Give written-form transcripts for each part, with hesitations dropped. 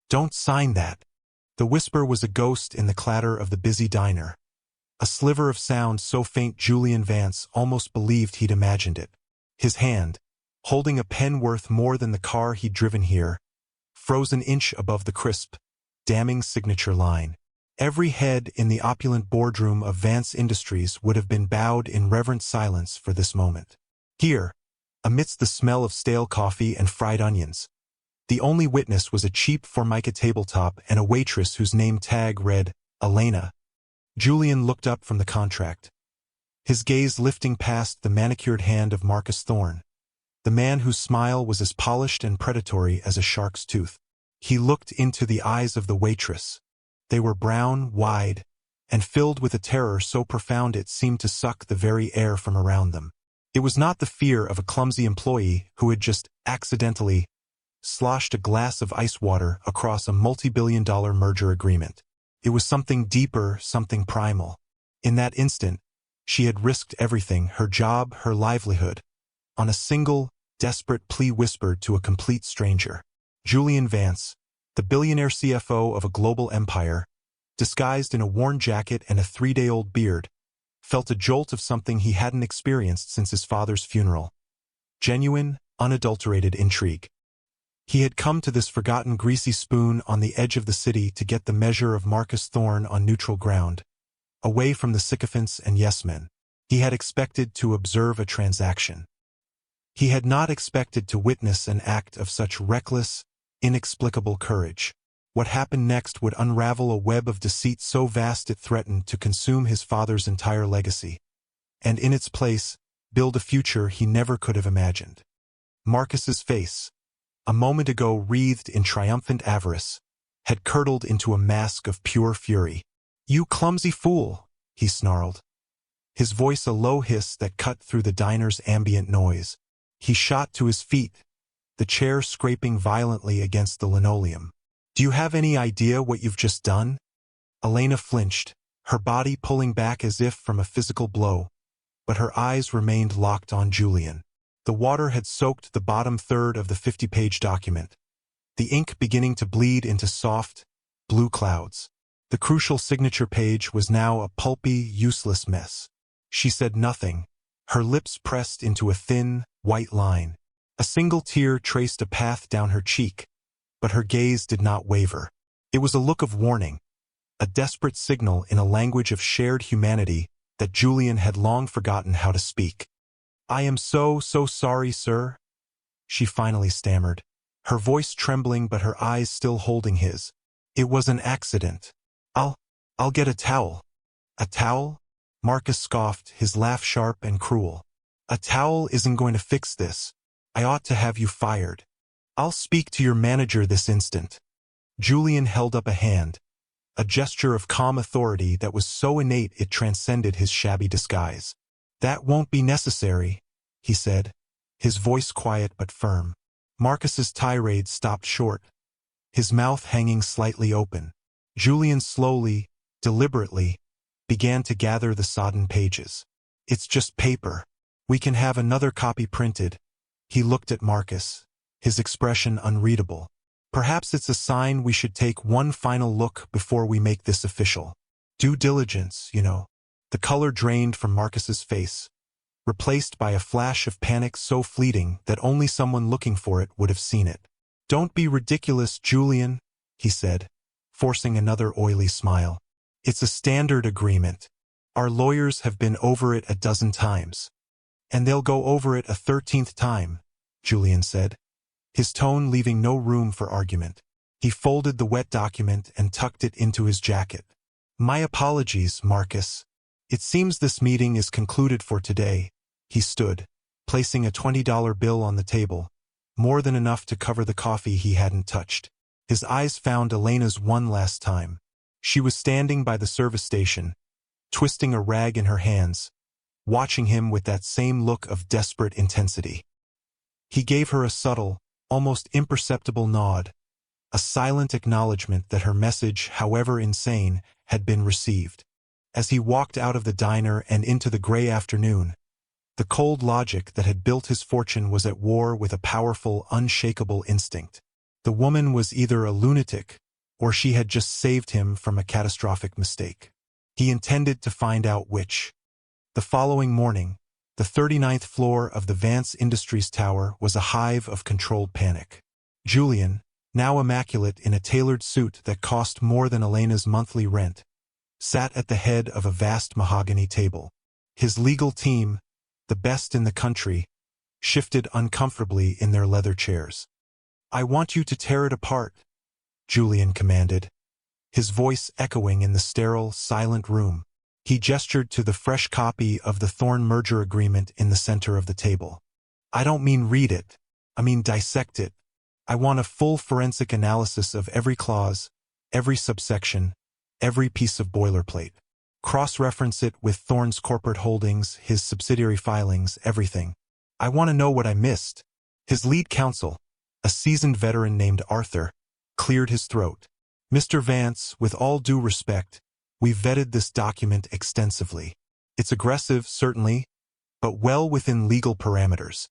"Don't sign that." The whisper was a ghost in the clatter of the busy diner. A sliver of sound so faint Julian Vance almost believed he'd imagined it. His hand, holding a pen worth more than the car he'd driven here, froze an inch above the crisp, damning signature line. Every head in the opulent boardroom of Vance Industries would have been bowed in reverent silence for this moment. Here, amidst the smell of stale coffee and fried onions, the only witness was a cheap Formica tabletop and a waitress whose name tag read, Elena. Julian looked up from the contract, his gaze lifting past the manicured hand of Marcus Thorne, the man whose smile was as polished and predatory as a shark's tooth. He looked into the eyes of the waitress. They were brown, wide, and filled with a terror so profound it seemed to suck the very air from around them. It was not the fear of a clumsy employee who had just accidentally sloshed a glass of ice water across a multi-billion-dollar merger agreement. It was something deeper, something primal. In that instant, she had risked everything, her job, her livelihood, on a single, desperate plea whispered to a complete stranger. Julian Vance, the billionaire CFO of a global empire, disguised in a worn jacket and a 3-day-old beard, felt a jolt of something he hadn't experienced since his father's funeral. Genuine, unadulterated intrigue. He had come to this forgotten greasy spoon on the edge of the city to get the measure of Marcus Thorne on neutral ground, away from the sycophants and yes-men. He had expected to observe a transaction. He had not expected to witness an act of such reckless, inexplicable courage. What happened next would unravel a web of deceit so vast it threatened to consume his father's entire legacy, and in its place, build a future he never could have imagined. Marcus's face, a moment ago wreathed in triumphant avarice, had curdled into a mask of pure fury. "You clumsy fool," he snarled, his voice a low hiss that cut through the diner's ambient noise. He shot to his feet, the chair scraping violently against the linoleum. "Do you have any idea what you've just done?" Elena flinched, her body pulling back as if from a physical blow, but her eyes remained locked on Julian. The water had soaked the bottom third of the 50-page document, the ink beginning to bleed into soft, blue clouds. The crucial signature page was now a pulpy, useless mess. She said nothing, her lips pressed into a thin, white line. A single tear traced a path down her cheek, but her gaze did not waver. It was a look of warning, a desperate signal in a language of shared humanity that Julian had long forgotten how to speak. "I am so sorry, sir," she finally stammered, her voice trembling but her eyes still holding his. "It was an accident. I'll get a towel." "A towel?" Marcus scoffed, his laugh sharp and cruel. "A towel isn't going to fix this. I ought to have you fired. I'll speak to your manager this instant." Julian held up a hand, a gesture of calm authority that was so innate it transcended his shabby disguise. "That won't be necessary," he said, his voice quiet but firm. Marcus's tirade stopped short, his mouth hanging slightly open. Julian slowly, deliberately, began to gather the sodden pages. "It's just paper. We can have another copy printed." He looked at Marcus, his expression unreadable. "Perhaps it's a sign we should take one final look before we make this official. Due diligence, you know." The color drained from Marcus's face, replaced by a flash of panic so fleeting that only someone looking for it would have seen it. "Don't be ridiculous, Julian," he said, forcing another oily smile. "It's a standard agreement. Our lawyers have been over it a dozen times. And they'll go over it a 13th time," Julian said, his tone leaving no room for argument. He folded the wet document and tucked it into his jacket. "My apologies, Marcus. It seems this meeting is concluded for today." He stood, placing a $20 bill on the table, more than enough to cover the coffee he hadn't touched. His eyes found Elena's one last time. She was standing by the service station, twisting a rag in her hands, watching him with that same look of desperate intensity. He gave her a subtle, almost imperceptible nod, a silent acknowledgement that her message, however insane, had been received. As he walked out of the diner and into the gray afternoon, the cold logic that had built his fortune was at war with a powerful, unshakable instinct. The woman was either a lunatic, or she had just saved him from a catastrophic mistake. He intended to find out which. The following morning, the 39th floor of the Vance Industries Tower was a hive of controlled panic. Julian, now immaculate in a tailored suit that cost more than Elena's monthly rent, sat at the head of a vast mahogany table. His legal team, the best in the country, shifted uncomfortably in their leather chairs. "I want you to tear it apart," Julian commanded, his voice echoing in the sterile, silent room. He gestured to the fresh copy of the Thorn merger agreement in the center of the table. "I don't mean read it. I mean dissect it. I want a full forensic analysis of every clause, every subsection, every piece of boilerplate. Cross-reference it with Thorn's corporate holdings, his subsidiary filings, everything. I want to know what I missed." His lead counsel, a seasoned veteran named Arthur, cleared his throat. "Mr. Vance, with all due respect, we've vetted this document extensively. It's aggressive, certainly, but well within legal parameters."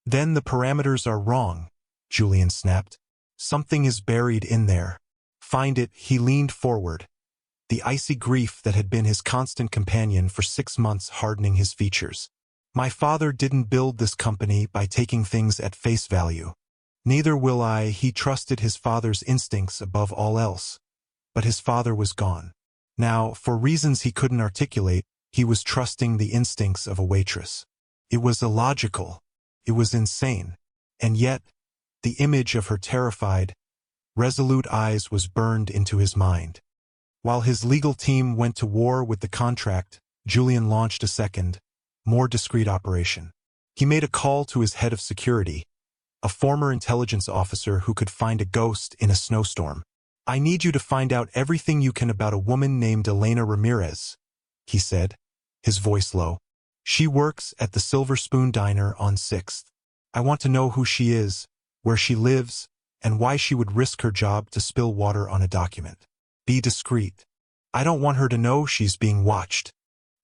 "Then the parameters are wrong," Julian snapped. "Something is buried in there. Find it." He leaned forward, the icy grief that had been his constant companion for 6 months hardening his features. "My father didn't build this company by taking things at face value. Neither will I." He trusted his father's instincts above all else. But his father was gone. Now, for reasons he couldn't articulate, he was trusting the instincts of a waitress. It was illogical. It was insane. And yet, the image of her terrified, resolute eyes was burned into his mind. While his legal team went to war with the contract, Julian launched a second, more discreet operation. He made a call to his head of security, a former intelligence officer who could find a ghost in a snowstorm. "I need you to find out everything you can about a woman named Elena Ramirez," he said, his voice low. "She works at the Silver Spoon Diner on 6th. I want to know who she is, where she lives, and why she would risk her job to spill water on a document. Be discreet. I don't want her to know she's being watched."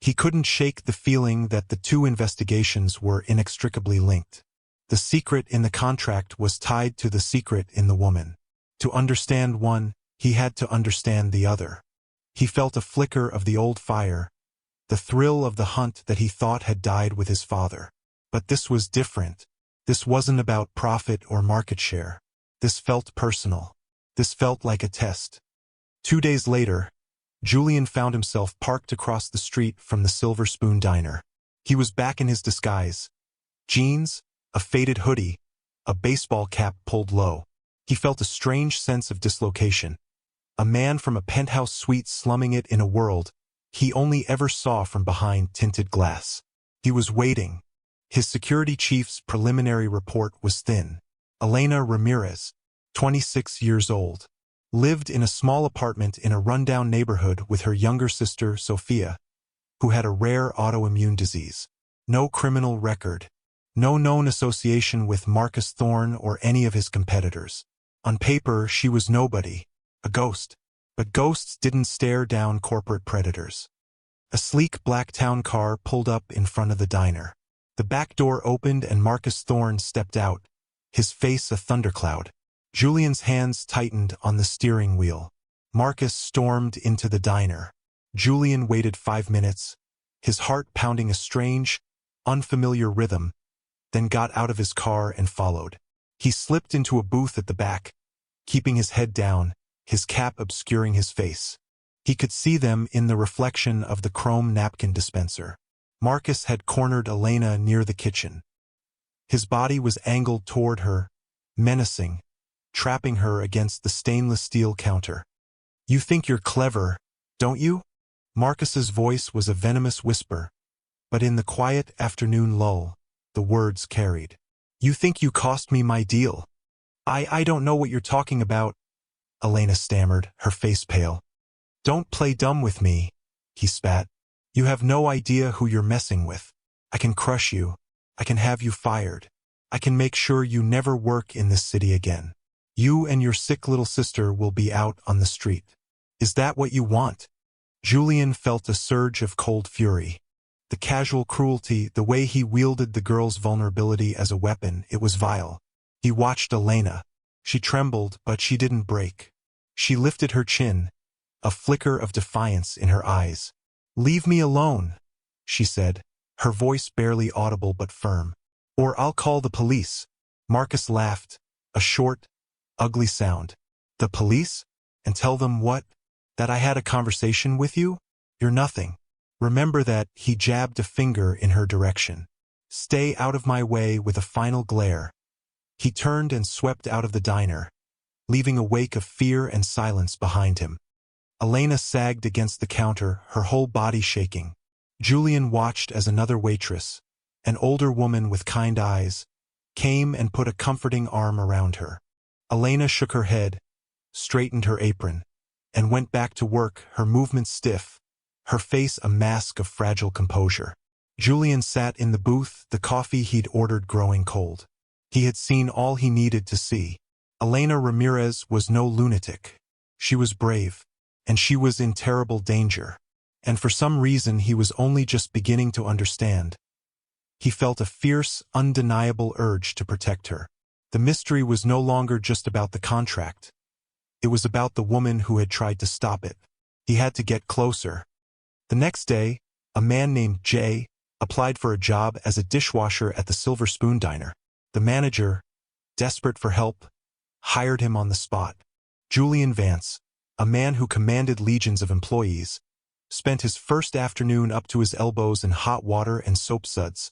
He couldn't shake the feeling that the two investigations were inextricably linked. The secret in the contract was tied to the secret in the woman. To understand one, he had to understand the other. He felt a flicker of the old fire, the thrill of the hunt that he thought had died with his father. But this was different. This wasn't about profit or market share. This felt personal. This felt like a test. 2 days later, Julian found himself parked across the street from the Silver Spoon Diner. He was back in his disguise. Jeans, a faded hoodie, a baseball cap pulled low. He felt a strange sense of dislocation. A man from a penthouse suite slumming it in a world he only ever saw from behind tinted glass. He was waiting. His security chief's preliminary report was thin. Elena Ramirez, 26 years old, lived in a small apartment in a rundown neighborhood with her younger sister, Sophia, who had a rare autoimmune disease. No criminal record. No known association with Marcus Thorne or any of his competitors. On paper, she was nobody, a ghost. But ghosts didn't stare down corporate predators. A sleek black town car pulled up in front of the diner. The back door opened and Marcus Thorne stepped out, his face a thundercloud. Julian's hands tightened on the steering wheel. Marcus stormed into the diner. Julian waited 5 minutes, his heart pounding a strange, unfamiliar rhythm, then got out of his car and followed. He slipped into a booth at the back, keeping his head down, his cap obscuring his face. He could see them in the reflection of the chrome napkin dispenser. Marcus had cornered Elena near the kitchen. His body was angled toward her, menacing, trapping her against the stainless steel counter. "You think you're clever, don't you?" Marcus's voice was a venomous whisper, but in the quiet afternoon lull, the words carried. "You think you cost me my deal?" I don't know what you're talking about," Elena stammered, her face pale. "Don't play dumb with me," he spat. "You have no idea who you're messing with. I can crush you. I can have you fired. I can make sure you never work in this city again. You and your sick little sister will be out on the street. Is that what you want?" Julian felt a surge of cold fury. The casual cruelty, the way he wielded the girl's vulnerability as a weapon, it was vile. He watched Elena. She trembled, but she didn't break. She lifted her chin, a flicker of defiance in her eyes. "Leave me alone," she said, her voice barely audible but firm. "Or I'll call the police." Marcus laughed, a short, ugly sound. "The police? And tell them what? That I had a conversation with you? You're nothing. Remember that." He jabbed a finger in her direction. "Stay out of my way." With a final glare, he turned and swept out of the diner, leaving a wake of fear and silence behind him. Elena sagged against the counter, her whole body shaking. Julian watched as another waitress, an older woman with kind eyes, came and put a comforting arm around her. Elena shook her head, straightened her apron, and went back to work, her movements stiff, her face a mask of fragile composure. Julian sat in the booth, the coffee he'd ordered growing cold. He had seen all he needed to see. Elena Ramirez was no lunatic. She was brave, and she was in terrible danger. And for some reason he was only just beginning to understand. He felt a fierce, undeniable urge to protect her. The mystery was no longer just about the contract. It was about the woman who had tried to stop it. He had to get closer. The next day, a man named Jay applied for a job as a dishwasher at the Silver Spoon Diner. The manager, desperate for help, hired him on the spot. Julian Vance, a man who commanded legions of employees, spent his first afternoon up to his elbows in hot water and soap suds,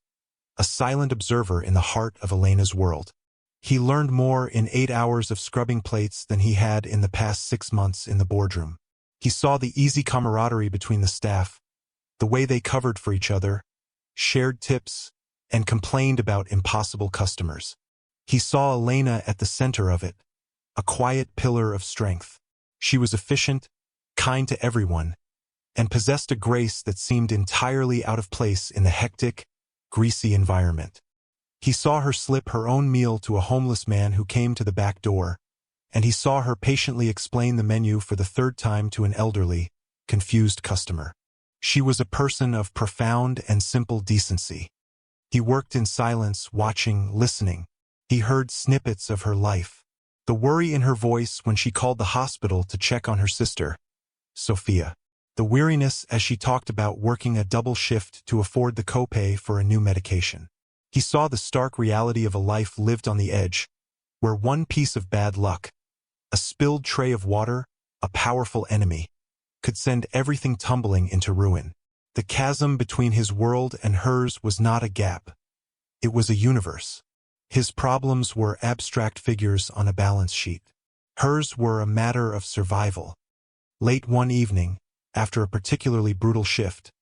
a silent observer in the heart of Elena's world. He learned more in 8 hours of scrubbing plates than he had in the past 6 months in the boardroom. He saw the easy camaraderie between the staff, the way they covered for each other, shared tips, and complained about impossible customers. He saw Elena at the center of it, a quiet pillar of strength. She was efficient, kind to everyone, and possessed a grace that seemed entirely out of place in the hectic, greasy environment. He saw her slip her own meal to a homeless man who came to the back door, and he saw her patiently explain the menu for the 3rd time to an elderly, confused customer. She was a person of profound and simple decency. He worked in silence, watching, listening. He heard snippets of her life. The worry in her voice when she called the hospital to check on her sister, Sophia. The weariness as she talked about working a double shift to afford the copay for a new medication. He saw the stark reality of a life lived on the edge, where one piece of bad luck, a spilled tray of water, a powerful enemy, could send everything tumbling into ruin. The chasm between his world and hers was not a gap. It was a universe. His problems were abstract figures on a balance sheet. Hers were a matter of survival. Late one evening, after a particularly brutal shift,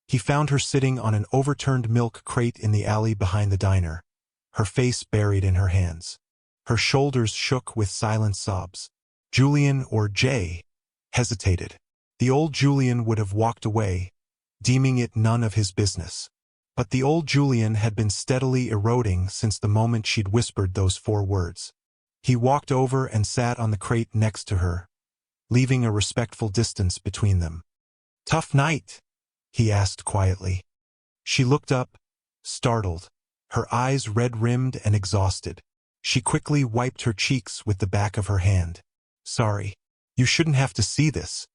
he found her sitting on an overturned milk crate in the alley behind the diner, her face buried in her hands. Her shoulders shook with silent sobs. Julian, or Jay, hesitated. The old Julian would have walked away, deeming it none of his business. But the old Julian had been steadily eroding since the moment she'd whispered those 4 words. He walked over and sat on the crate next to her, leaving a respectful distance between them. "Tough night?" he asked quietly. She looked up, startled, her eyes red-rimmed and exhausted. She quickly wiped her cheeks with the back of her hand. "Sorry. You shouldn't have to see this."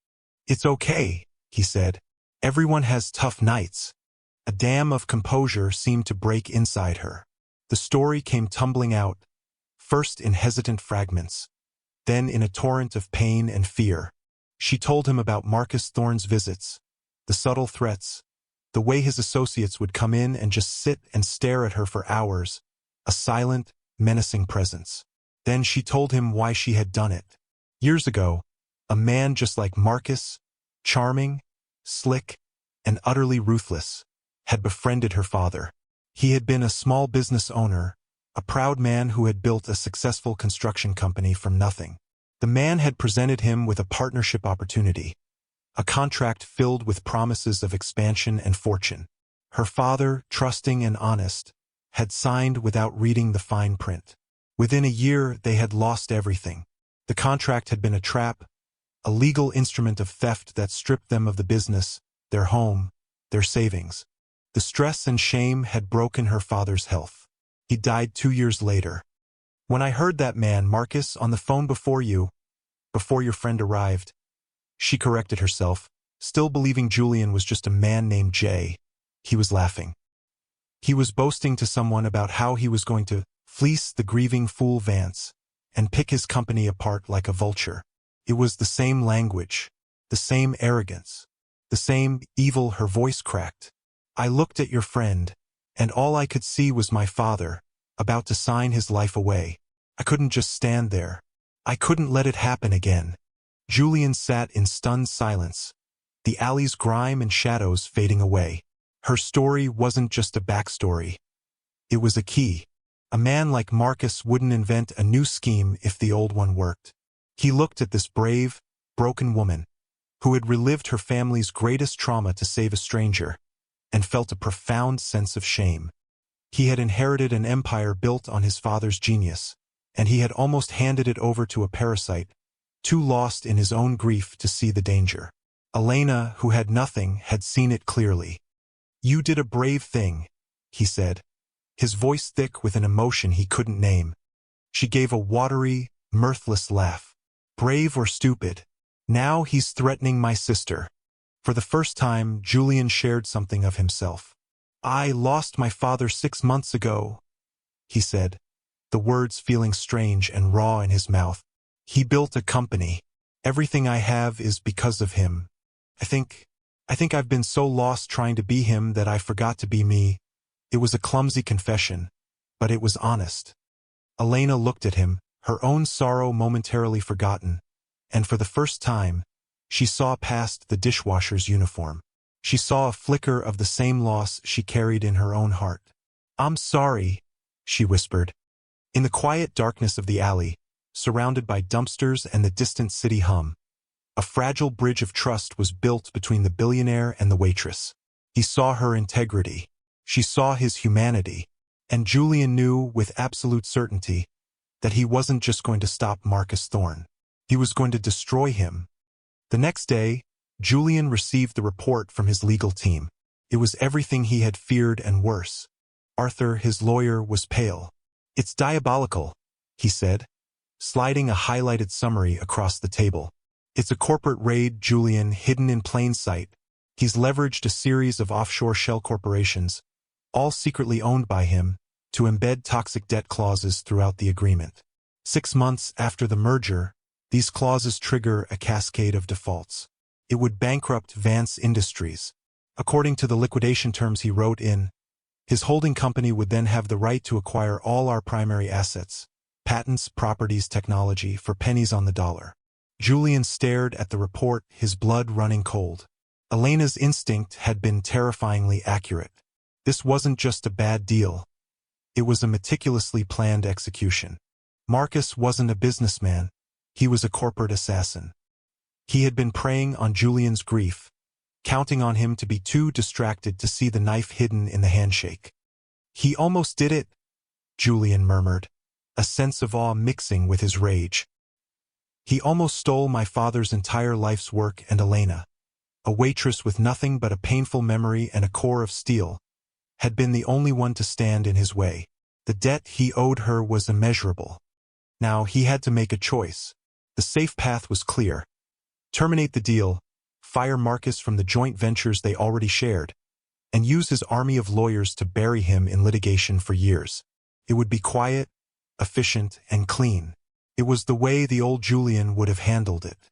"It's okay," he said. "Everyone has tough nights." A dam of composure seemed to break inside her. The story came tumbling out, first in hesitant fragments, then in a torrent of pain and fear. She told him about Marcus Thorne's visits, the subtle threats, the way his associates would come in and just sit and stare at her for hours, a silent, menacing presence. Then she told him why she had done it. Years ago, a man just like Marcus, charming, slick, and utterly ruthless, had befriended her father. He had been a small business owner, a proud man who had built a successful construction company from nothing. The man had presented him with a partnership opportunity, a contract filled with promises of expansion and fortune. Her father, trusting and honest, had signed without reading the fine print. Within a year, they had lost everything. The contract had been a trap, a legal instrument of theft that stripped them of the business, their home, their savings. The stress and shame had broken her father's health. He died 2 years later. When I heard that man, Marcus, on the phone before your friend arrived, she corrected herself, still believing Julian was just a man named Jay. He was laughing. He was boasting to someone about how he was going to fleece the grieving fool Vance and pick his company apart like a vulture. It was the same language, the same arrogance, the same evil. Her voice cracked. I looked at your friend, and all I could see was my father, about to sign his life away. I couldn't just stand there. I couldn't let it happen again. Julian sat in stunned silence, the alley's grime and shadows fading away. Her story wasn't just a backstory. It was a key. A man like Marcus wouldn't invent a new scheme if the old one worked. He looked at this brave, broken woman, who had relived her family's greatest trauma to save a stranger, and felt a profound sense of shame. He had inherited an empire built on his father's genius, and he had almost handed it over to a parasite, too lost in his own grief to see the danger. Elena, who had nothing, had seen it clearly. You did a brave thing, he said, his voice thick with an emotion he couldn't name. She gave a watery, mirthless laugh. Brave or stupid? Now he's threatening my sister. For the first time, Julian shared something of himself. I lost my father 6 months ago, he said, the words feeling strange and raw in his mouth. He built a company. Everything I have is because of him. I think I've been so lost trying to be him that I forgot to be me. It was a clumsy confession, but it was honest. Elena looked at him, her own sorrow momentarily forgotten, and for the first time, she saw past the dishwasher's uniform. She saw a flicker of the same loss she carried in her own heart. I'm sorry, she whispered. In the quiet darkness of the alley, surrounded by dumpsters and the distant city hum, a fragile bridge of trust was built between the billionaire and the waitress. He saw her integrity. She saw his humanity. And Julian knew with absolute certainty that he wasn't just going to stop Marcus Thorne. He was going to destroy him. The next day, Julian received the report from his legal team. It was everything he had feared and worse. Arthur, his lawyer, was pale. It's diabolical, he said, sliding a highlighted summary across the table. It's a corporate raid, Julian, hidden in plain sight. He's leveraged a series of offshore shell corporations, all secretly owned by him, to embed toxic debt clauses throughout the agreement. 6 months after the merger, these clauses trigger a cascade of defaults. It would bankrupt Vance Industries. According to the liquidation terms he wrote in, his holding company would then have the right to acquire all our primary assets, patents, properties, technology, for pennies on the dollar. Julian stared at the report, his blood running cold. Elena's instinct had been terrifyingly accurate. This wasn't just a bad deal. It was a meticulously planned execution. Marcus wasn't a businessman. He was a corporate assassin. He had been preying on Julian's grief, counting on him to be too distracted to see the knife hidden in the handshake. He almost did it, Julian murmured, a sense of awe mixing with his rage. He almost stole my father's entire life's work, and Elena, a waitress with nothing but a painful memory and a core of steel, had been the only one to stand in his way. The debt he owed her was immeasurable. Now he had to make a choice. The safe path was clear. Terminate the deal, fire Marcus from the joint ventures they already shared, and use his army of lawyers to bury him in litigation for years. It would be quiet, efficient, and clean. It was the way the old Julian would have handled it.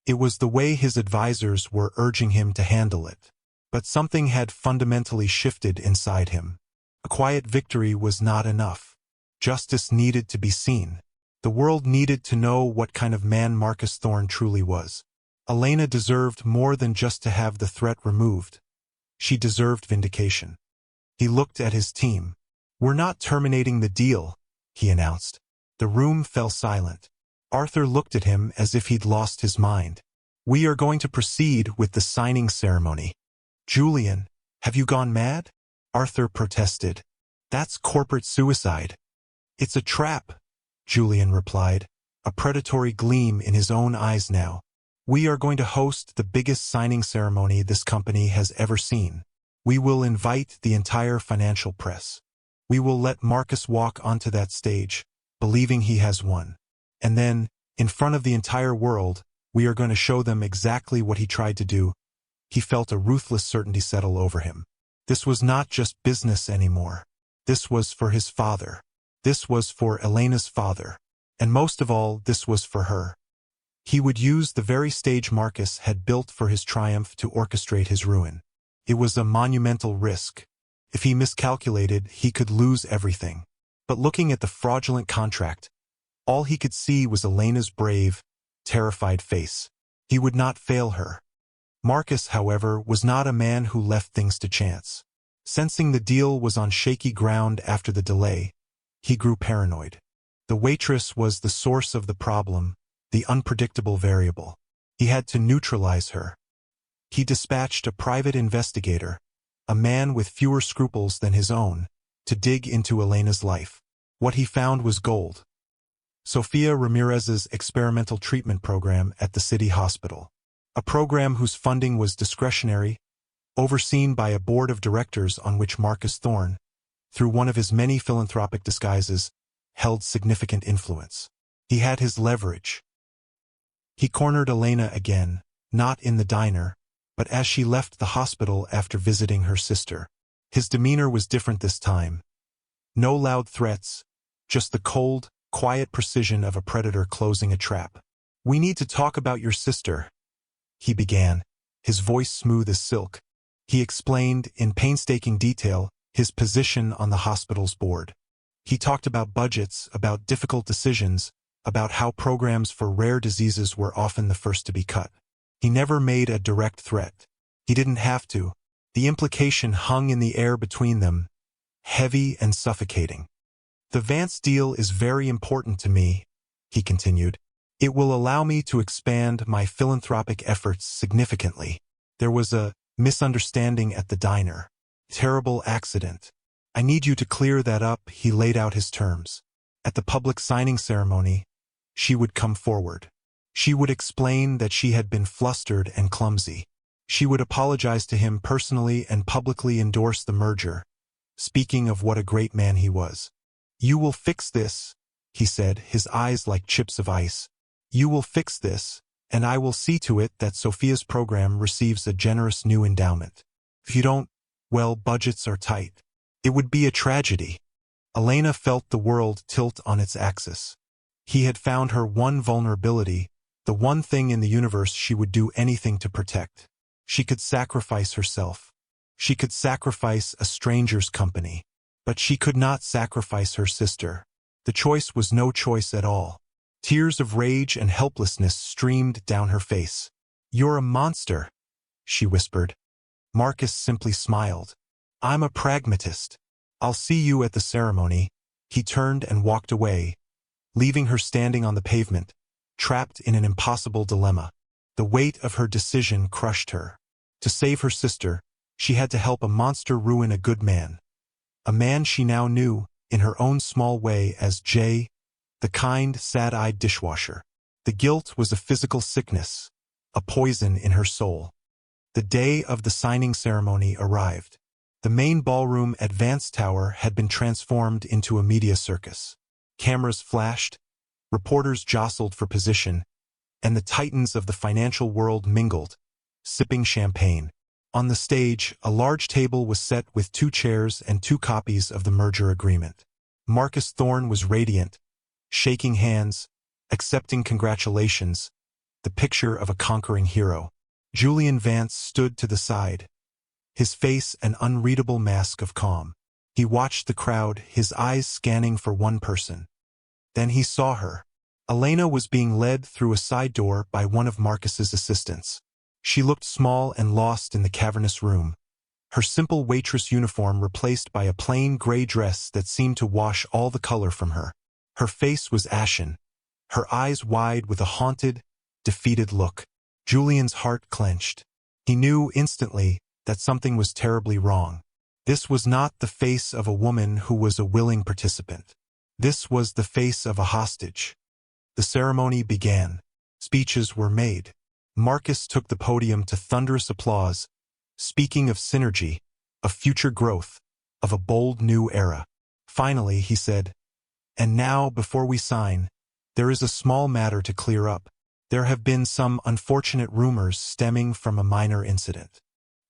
It was the way his advisors were urging him to handle it. But something had fundamentally shifted inside him. A quiet victory was not enough. Justice needed to be seen. The world needed to know what kind of man Marcus Thorne truly was. Elena deserved more than just to have the threat removed. She deserved vindication. He looked at his team. We're not terminating the deal, he announced. The room fell silent. Arthur looked at him as if he'd lost his mind. We are going to proceed with the signing ceremony. Julian, have you gone mad? Arthur protested. That's corporate suicide. It's a trap, Julian replied, a predatory gleam in his own eyes now. We are going to host the biggest signing ceremony this company has ever seen. We will invite the entire financial press. We will let Marcus walk onto that stage, believing he has won. And then, in front of the entire world, we are going to show them exactly what he tried to do. He felt a ruthless certainty settle over him. This was not just business anymore. This was for his father. This was for Elena's father. And most of all, this was for her. He would use the very stage Marcus had built for his triumph to orchestrate his ruin. It was a monumental risk. If he miscalculated, he could lose everything. But looking at the fraudulent contract, all he could see was Elena's brave, terrified face. He would not fail her. Marcus, however, was not a man who left things to chance. Sensing the deal was on shaky ground after the delay, he grew paranoid. The waitress was the source of the problem, the unpredictable variable. He had to neutralize her. He dispatched a private investigator, a man with fewer scruples than his own, to dig into Elena's life. What he found was gold. Sofia Ramirez's experimental treatment program at the city hospital. A program whose funding was discretionary, overseen by a board of directors on which Marcus Thorne, through one of his many philanthropic disguises, held significant influence. He had his leverage. He cornered Elena again, not in the diner, but as she left the hospital after visiting her sister. His demeanor was different this time. No loud threats, just the cold, quiet precision of a predator closing a trap. "We need to talk about your sister," he began, his voice smooth as silk. He explained, in painstaking detail, his position on the hospital's board. He talked about budgets, about difficult decisions, about how programs for rare diseases were often the first to be cut. He never made a direct threat. He didn't have to. The implication hung in the air between them, heavy and suffocating. "The Vance deal is very important to me," he continued. "It will allow me to expand my philanthropic efforts significantly. There was a misunderstanding at the diner. Terrible accident. I need you to clear that up." He laid out his terms. At the public signing ceremony, she would come forward. She would explain that she had been flustered and clumsy. She would apologize to him personally and publicly endorse the merger, speaking of what a great man he was. "You will fix this," he said, his eyes like chips of ice. "You will fix this, and I will see to it that Sofia's program receives a generous new endowment. If you don't, well, budgets are tight. It would be a tragedy." Elena felt the world tilt on its axis. He had found her one vulnerability, the one thing in the universe she would do anything to protect. She could sacrifice herself. She could sacrifice a stranger's company. But she could not sacrifice her sister. The choice was no choice at all. Tears of rage and helplessness streamed down her face. "You're a monster," she whispered. Marcus simply smiled. "I'm a pragmatist. I'll see you at the ceremony." He turned and walked away, leaving her standing on the pavement, trapped in an impossible dilemma. The weight of her decision crushed her. To save her sister, she had to help a monster ruin a good man. A man she now knew, in her own small way, as Jay, the kind, sad-eyed dishwasher. The guilt was a physical sickness, a poison in her soul. The day of the signing ceremony arrived. The main ballroom at Vance Tower had been transformed into a media circus. Cameras flashed, reporters jostled for position, and the titans of the financial world mingled, sipping champagne. On the stage, a large table was set with 2 chairs and 2 copies of the merger agreement. Marcus Thorne was radiant, shaking hands, accepting congratulations, the picture of a conquering hero. Julian Vance stood to the side, his face an unreadable mask of calm. He watched the crowd, his eyes scanning for one person. Then he saw her. Elena was being led through a side door by one of Marcus's assistants. She looked small and lost in the cavernous room, her simple waitress uniform replaced by a plain gray dress that seemed to wash all the color from her. Her face was ashen, her eyes wide with a haunted, defeated look. Julian's heart clenched. He knew instantly that something was terribly wrong. This was not the face of a woman who was a willing participant. This was the face of a hostage. The ceremony began. Speeches were made. Marcus took the podium to thunderous applause, speaking of synergy, of future growth, of a bold new era. Finally, he said, And now, before we sign, there is a small matter to clear up. There have been some unfortunate rumors stemming from a minor incident.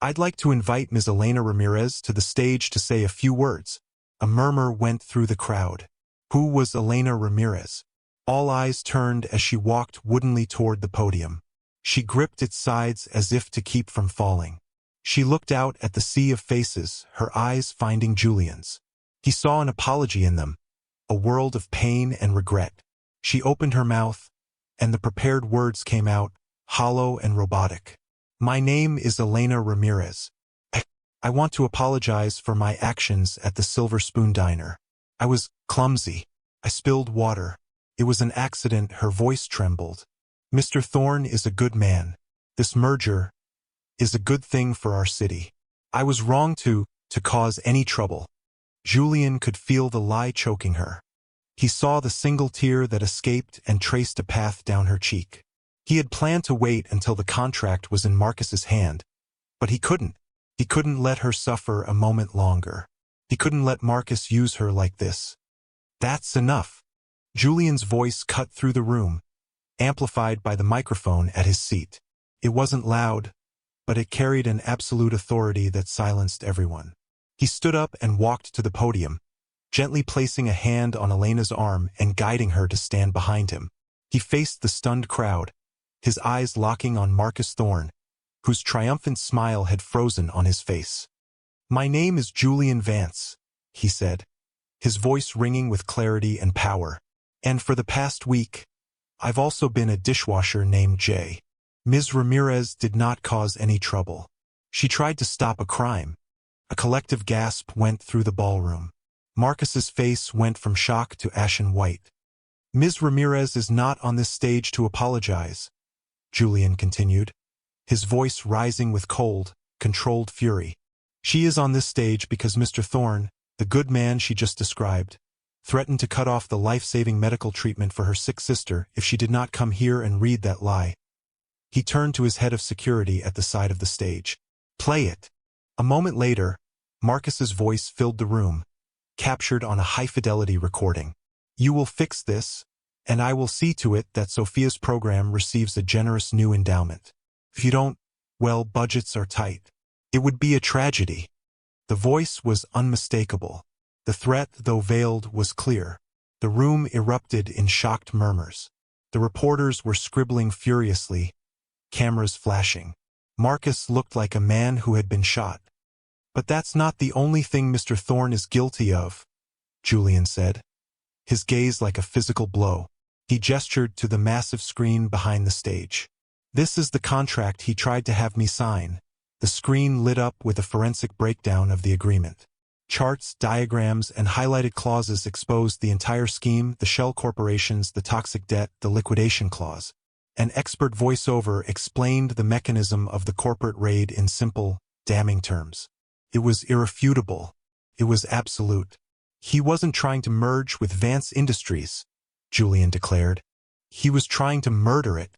I'd like to invite Ms. Elena Ramirez to the stage to say a few words. A murmur went through the crowd. Who was Elena Ramirez? All eyes turned as she walked woodenly toward the podium. She gripped its sides as if to keep from falling. She looked out at the sea of faces, her eyes finding Julian's. He saw an apology in them, a world of pain and regret. She opened her mouth, and the prepared words came out, hollow and robotic. My name is Elena Ramirez. I want to apologize for my actions at the Silver Spoon Diner. I was clumsy. I spilled water. It was an accident. Her voice trembled. Mr. Thorne is a good man. This merger is a good thing for our city. I was wrong to cause any trouble. Julian could feel the lie choking her. He saw the single tear that escaped and traced a path down her cheek. He had planned to wait until the contract was in Marcus's hand, but he couldn't. He couldn't let her suffer a moment longer. He couldn't let Marcus use her like this. That's enough. Julian's voice cut through the room, amplified by the microphone at his seat. It wasn't loud, but it carried an absolute authority that silenced everyone. He stood up and walked to the podium, gently placing a hand on Elena's arm and guiding her to stand behind him. He faced the stunned crowd, his eyes locking on Marcus Thorne, whose triumphant smile had frozen on his face. My name is Julian Vance, he said, his voice ringing with clarity and power. And for the past week, I've also been a dishwasher named Jay. Ms. Ramirez did not cause any trouble. She tried to stop a crime. A collective gasp went through the ballroom. Marcus's face went from shock to ashen white. Ms. Ramirez is not on this stage to apologize, Julian continued, his voice rising with cold, controlled fury. She is on this stage because Mr. Thorne, the good man she just described, threatened to cut off the life-saving medical treatment for her sick sister if she did not come here and read that lie. He turned to his head of security at the side of the stage. Play it. A moment later, Marcus's voice filled the room, captured on a high-fidelity recording. You will fix this, and I will see to it that Sophia's program receives a generous new endowment. If you don't, well, budgets are tight. It would be a tragedy. The voice was unmistakable. The threat, though veiled, was clear. The room erupted in shocked murmurs. The reporters were scribbling furiously, cameras flashing. Marcus looked like a man who had been shot. But that's not the only thing Mr. Thorne is guilty of, Julian said, his gaze like a physical blow. He gestured to the massive screen behind the stage. This is the contract he tried to have me sign. The screen lit up with a forensic breakdown of the agreement. Charts, diagrams, and highlighted clauses exposed the entire scheme, the shell corporations, the toxic debt, the liquidation clause. An expert voiceover explained the mechanism of the corporate raid in simple, damning terms. It was irrefutable. It was absolute. He wasn't trying to merge with Vance Industries, Julian declared. He was trying to murder it.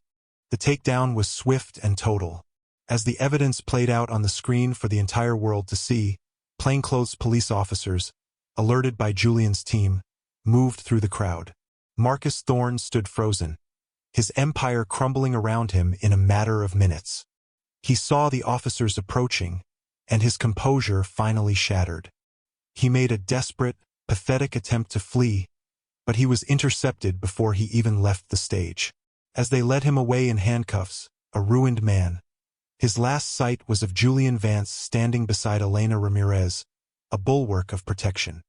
The takedown was swift and total. As the evidence played out on the screen for the entire world to see, plainclothes police officers, alerted by Julian's team, moved through the crowd. Marcus Thorne stood frozen, his empire crumbling around him in a matter of minutes. He saw the officers approaching, and his composure finally shattered. He made a desperate, pathetic attempt to flee, but he was intercepted before he even left the stage. As they led him away in handcuffs, a ruined man, his last sight was of Julian Vance standing beside Elena Ramirez, a bulwark of protection.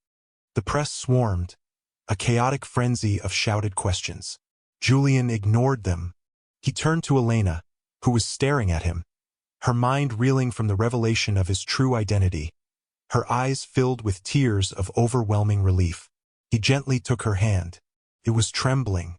The press swarmed, a chaotic frenzy of shouted questions. Julian ignored them. He turned to Elena, who was staring at him, her mind reeling from the revelation of his true identity, her eyes filled with tears of overwhelming relief. He gently took her hand. It was trembling.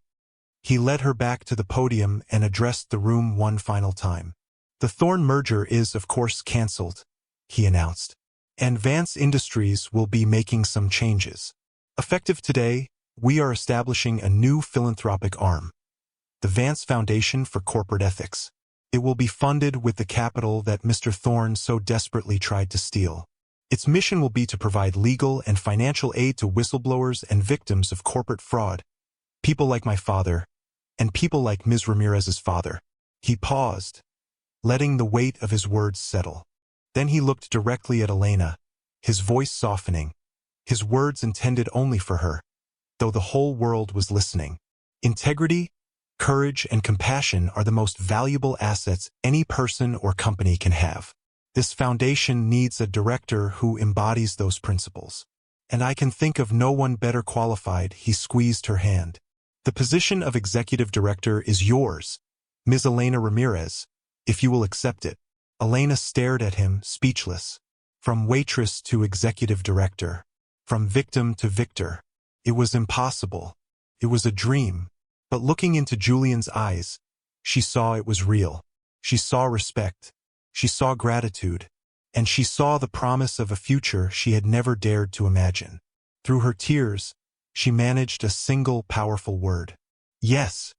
He led her back to the podium and addressed the room one final time. The Thorne merger is, of course, cancelled, he announced, and Vance Industries will be making some changes. Effective today, we are establishing a new philanthropic arm, the Vance Foundation for Corporate Ethics. It will be funded with the capital that Mr. Thorne so desperately tried to steal. Its mission will be to provide legal and financial aid to whistleblowers and victims of corporate fraud, people like my father, and people like Ms. Ramirez's father. He paused, letting the weight of his words settle. Then he looked directly at Elena, his voice softening, his words intended only for her, though the whole world was listening. Integrity, courage, and compassion are the most valuable assets any person or company can have. This foundation needs a director who embodies those principles. And I can think of no one better qualified. He squeezed her hand. The position of executive director is yours, Ms. Elena Ramirez, if you will accept it. Elena stared at him, speechless. From waitress to executive director, from victim to victor. It was impossible. It was a dream. But looking into Julian's eyes, she saw it was real. She saw respect. She saw gratitude. And she saw the promise of a future she had never dared to imagine. Through her tears, she managed a single powerful word. Yes.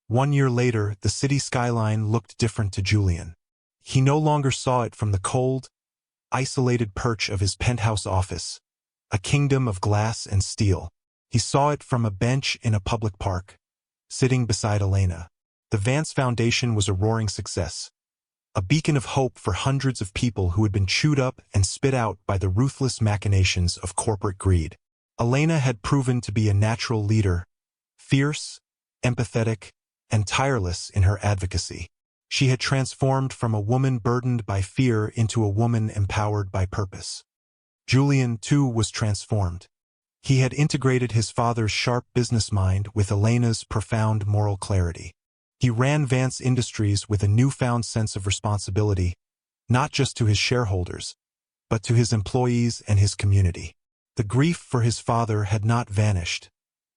1 year later, the city skyline looked different to Julian. He no longer saw it from the cold, isolated perch of his penthouse office, a kingdom of glass and steel. He saw it from a bench in a public park, sitting beside Elena. The Vance Foundation was a roaring success, a beacon of hope for hundreds of people who had been chewed up and spit out by the ruthless machinations of corporate greed. Elena had proven to be a natural leader, fierce, empathetic, and tireless in her advocacy. She had transformed from a woman burdened by fear into a woman empowered by purpose. Julian, too, was transformed. He had integrated his father's sharp business mind with Elena's profound moral clarity. He ran Vance Industries with a newfound sense of responsibility, not just to his shareholders, but to his employees and his community. The grief for his father had not vanished,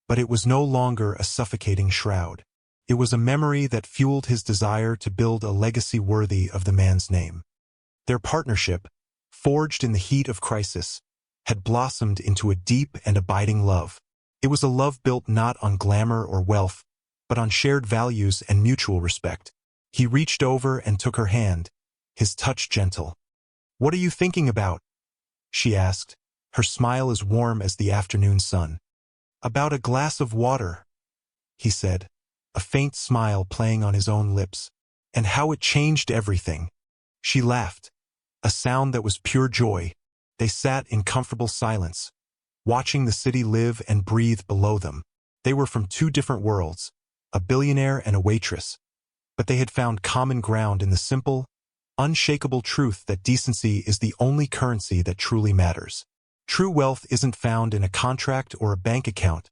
but it was no longer a suffocating shroud. It was a memory that fueled his desire to build a legacy worthy of the man's name. Their partnership, forged in the heat of crisis, had blossomed into a deep and abiding love. It was a love built not on glamour or wealth, but on shared values and mutual respect. He reached over and took her hand, his touch gentle. "What are you thinking about?" she asked, her smile as warm as the afternoon sun. "About a glass of water," he said, a faint smile playing on his own lips. "And how it changed everything." She laughed, a sound that was pure joy. They sat in comfortable silence, watching the city live and breathe below them. They were from two different worlds, a billionaire and a waitress, but they had found common ground in the simple, unshakable truth that decency is the only currency that truly matters. True wealth isn't found in a contract or a bank account,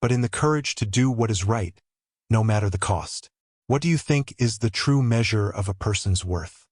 but in the courage to do what is right, no matter the cost. What do you think is the true measure of a person's worth?